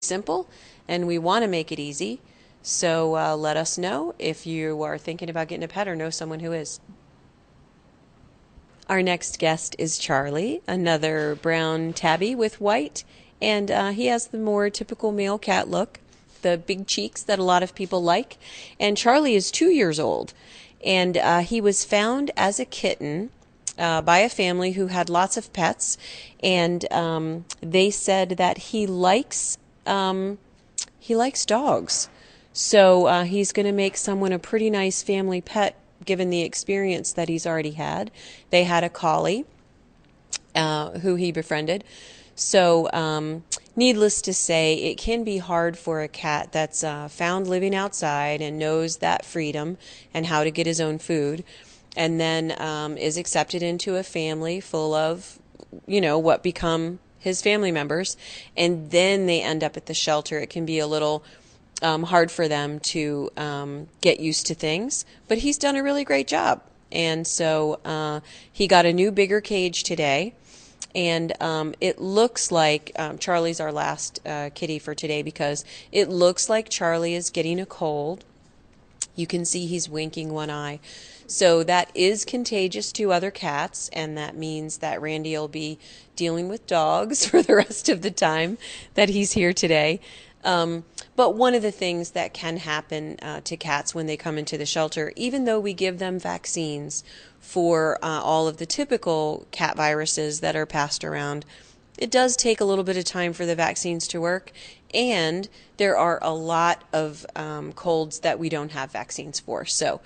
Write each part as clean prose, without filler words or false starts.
simple, and we want to make it easy. So let us know if you are thinking about getting a pet or know someone who is. Our next guest is Charlie, another brown tabby with white, and he has the more typical male cat look, the big cheeks that a lot of people like. And Charlie is 2 years old, and he was found as a kitten by a family who had lots of pets, and they said that he likes dogs. So he's going to make someone a pretty nice family pet given the experience that he's already had. They had a collie who he befriended. So, needless to say, it can be hard for a cat that's found living outside and knows that freedom and how to get his own food, and then is accepted into a family full of, what become his family members, and then they end up at the shelter. It can be a little hard for them to get used to things, but he's done a really great job. And so he got a new, bigger cage today. And it looks like Charlie's our last kitty for today because it looks like Charlie is getting a cold. You can see he's winking one eye. So that is contagious to other cats, and that means that Randy will be dealing with dogs for the rest of the time that he's here today. But one of the things that can happen to cats when they come into the shelter, even though we give them vaccines for all of the typical cat viruses that are passed around, it does take a little bit of time for the vaccines to work, and there are a lot of colds that we don't have vaccines for. So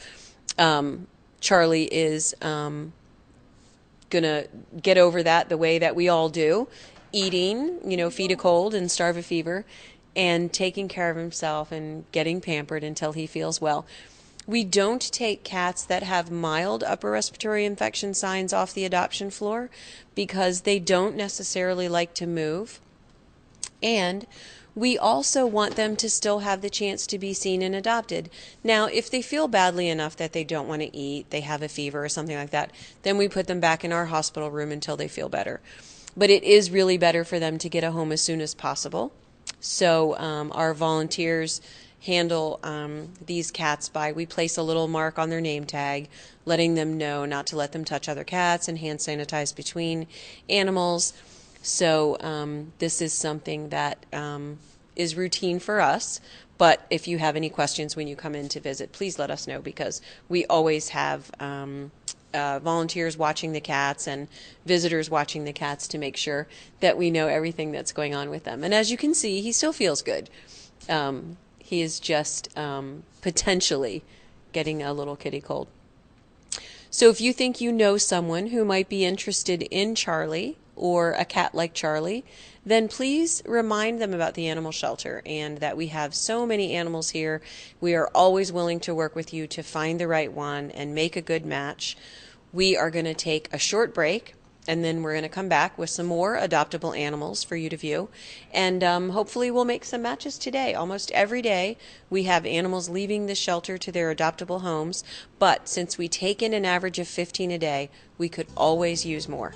Charlie is going to get over that the way that we all do, eating, feed a cold and starve a fever, and taking care of himself and getting pampered until he feels well. We don't take cats that have mild upper respiratory infection signs off the adoption floor because they don't necessarily like to move. And we also want them to still have the chance to be seen and adopted. Now, if they feel badly enough that they don't want to eat, they have a fever or something like that, then we put them back in our hospital room until they feel better. But it is really better for them to get a home as soon as possible. So our volunteers handle these cats by, we place a little mark on their name tag, letting them know not to let them touch other cats and hand sanitize between animals. So this is something that is routine for us. But if you have any questions when you come in to visit, please let us know, because we always have volunteers watching the cats and visitors watching the cats to make sure that we know everything that's going on with them. And as you can see, he still feels good. He is just potentially getting a little kitty cold. So if you think you know someone who might be interested in Charlie or a cat like Charlie, then please remind them about the animal shelter and that we have so many animals here. We are always willing to work with you to find the right one and make a good match. We are going to take a short break, and then we're going to come back with some more adoptable animals for you to view. And hopefully we'll make some matches today. Almost every day we have animals leaving the shelter to their adoptable homes, but since we take in an average of 15 a day, we could always use more.